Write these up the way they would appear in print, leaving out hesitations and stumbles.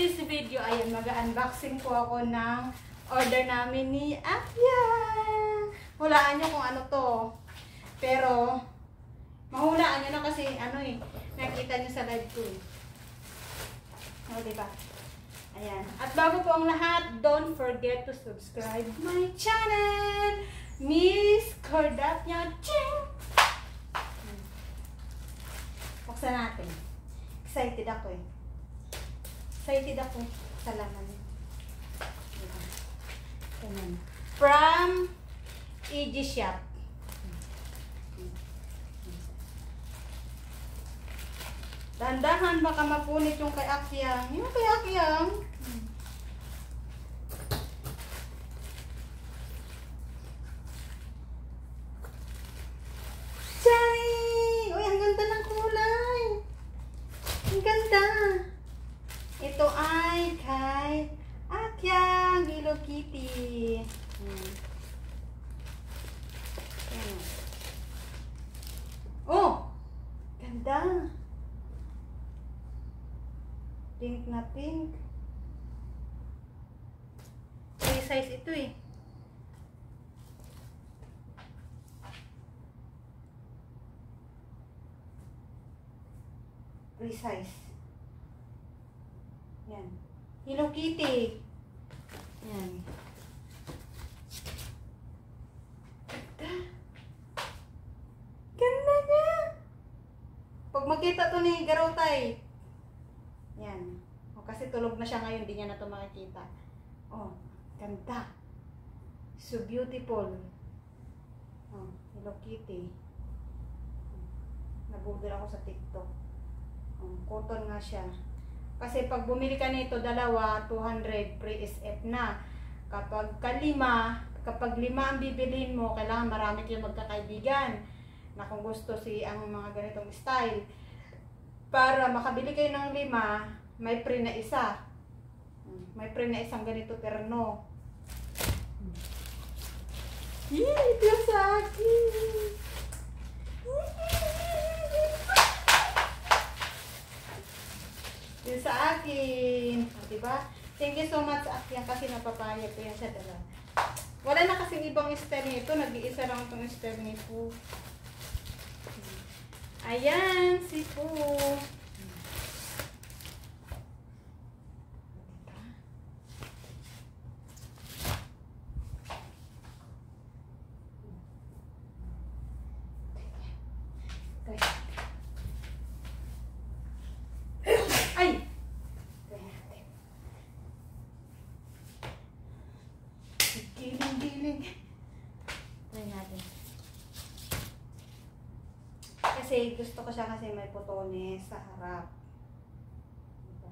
this video, ayan, mag-unboxing po ako ng order namin ni Akya. Hulaan nyo kung ano to. Pero, mahulaan nyo na kasi, ano eh, nakita nyo sa live ko eh. O, diba? Ayan. At bago po ang lahat, don't forget to subscribe my channel, Miss Cordapia Ching! Buksan natin. Excited ako eh. Excited ako sa laman. Ayan. From EG Shop. Dahan-dahan, baka mapunit yung kay Akyang. Yung kay Akyang. Chay! Uy, ang ganda ng kulay. Ang ganda. Ito ay kay Akyang Hello Kitty. Oh! Ganda. Pink na pink. Free size ito eh. Free size. Yan. Hello Kitty. Yan. Ganda. Ganda niya. Pag makita to ni Garotay. Yan. O, kasi tulog na siya ngayon, di niya na ito makikita. Oh, ganda. So beautiful. Oh, Hello Kitty. Nabudol ako sa TikTok. Oh, cotton nga siya. Kasi pag bumili ka nito, dalawa, 200 pre-SF na. Kapag lima ang bibilhin mo, kailangan marami kayong magkakaibigan. Na kung gusto ang mga ganitong style. Para makabili kayo ng 5, may free na isa. May free na isang ganito terno. Yay! Ito sa akin! Ito sa akin! Diba? Thank you so much sa akin kasi napapayag ko yan sa dala. Wala na kasing ibang style nito. Nag-iisa lang itong style nito. Ayan, si Poo. Ay! Giling-giling. Try natin. Kasi gusto ko siya kasi may putones sa harap. Diba?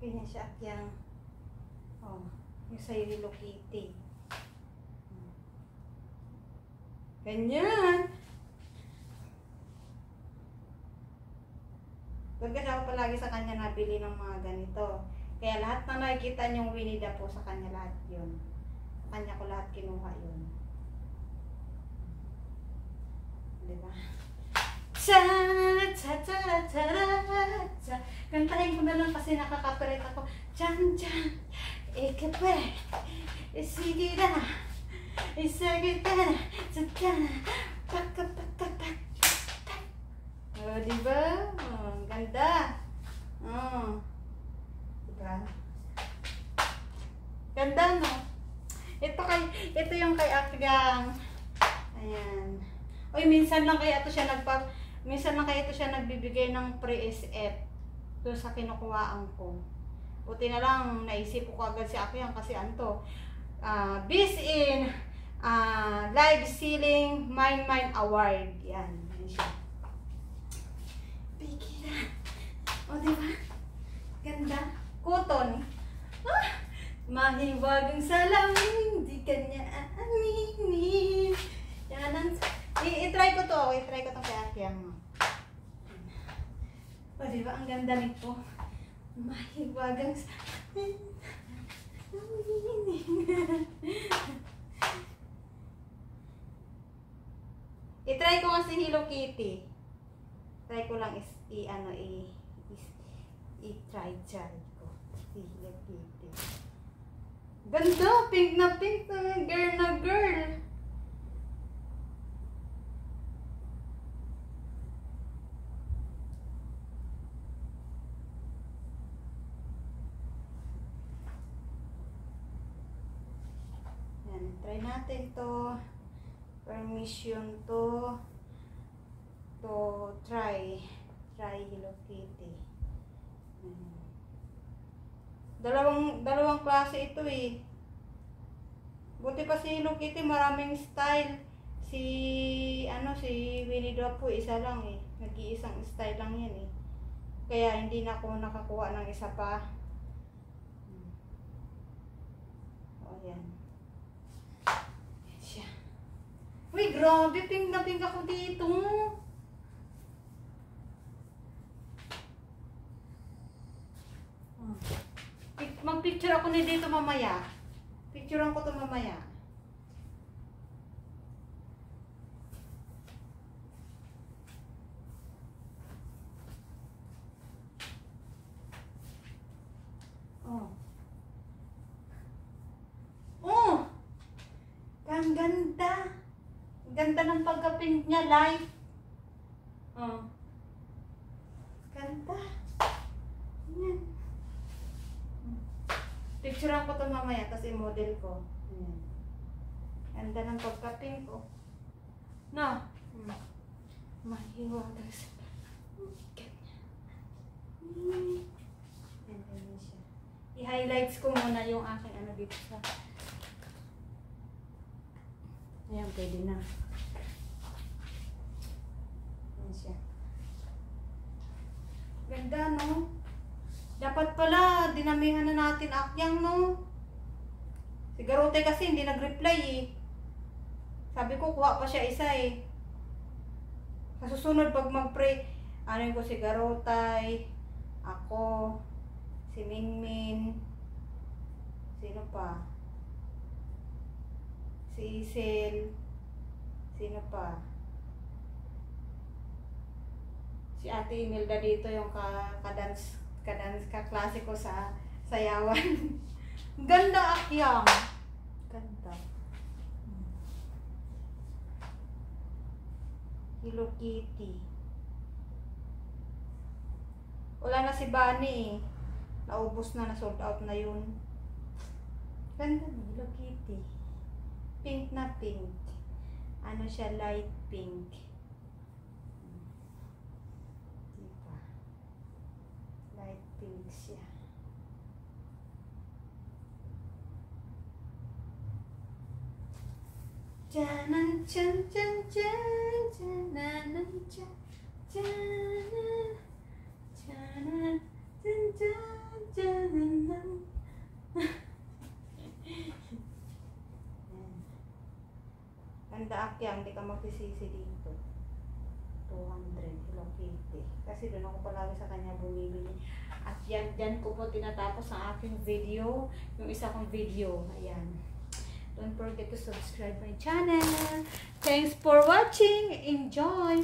Ganyan siya. Akyang. Oh, yung sa Hello Kitty. Ganyan. Kasi ako palagi sa kanya nabili ng mga ganito. Kaya lahat na nakikita niyong Winnie the Pooh sa kanya lahat yun. Sa kanya ko lahat kinuha yun. Diba? Kantahin ko na lang kasi nakaka-copyright ako. Chan chan, ikape, sige na, isagit na, chan, pak. Oh, diba? Oh, ang ganda. Oh. Diba? Ganda, no? Ito yung kay Akyang. Ayan. Uy, minsan lang kaya ito siya nagbibigay ng pre-SF doon sa kinukuhaan ko. Buti na lang, naisip ko agad si Akyang kasi anto. This in Live Ceiling Mine Award. Yan. Yan siya. O, diba? Ganda. Cotton. Ah! Mahiwagang salamin, di kanya aminin. Yan ang... I-try ko to. I-try ko to kay Akyang. O, diba? Ang ganda nito. Mahiwagang salamin. I-try ko kasi Hello Kitty. Try ko lang i-try ko. Hello Kitty. Ganda! Pink na pink na. Girl na girl. Yan. Try natin to. Permission to try Hello Kitty. Dalawang klase ito eh. Buti pa si Hello Kitty maraming style. Si Winnie the Pooh isa lang eh. Nag-iisang style lang yan eh. Kaya hindi na ako nakakuha ng isa pa. O yan. Yan siya. Uy, grabe, pink na pink ako dito. Mag-picture ako ni dito mamaya. Picturean ko to mamaya. Oh. Oh! Ang ganda. Ganda ng pagka-pink niya, live. Oh. Ganda. Yan. Picturean ko to mamaya, tapos i-model ko. Yan. Ganda ng pagka-pink ko. No? Mahiwa. Tapos, ganyan. Ganyan siya. I-highlights ko muna yung aking ano dito sa... Ayan, pwede na. Ayan siya. Ganda, no? Dapat pala, dinamihan na natin akyang, no? Si Garote kasi hindi nag-reply, eh. Sabi ko, kuha pa siya isa, eh. Sa susunod, pag mag-pray, ano ko si Garotay, ako, si Minmin, sino pa? Si Isel, sino pa? Si Ate Imelda dito yung kaklase ko sa sayawan. Ganda akyang. Ganda. Hello Kitty. Wala na si Bunny eh. Naubos na, sold out na yun. Ganda ng Hello Kitty. Pink na pink. Ano siya, light pink. Diba? Light pink siya. Janan chan chan chan janan chan janan janan chan chan janan. Ganda akyang, hindi ka magsisisi dito. 200 Hello Kitty. Kasi doon ako palagi sa kanya bumibili. At yan ko po tinatapos ang aking video. Yung isa kong video. Ayan. Don't forget to subscribe my channel. Thanks for watching. Enjoy!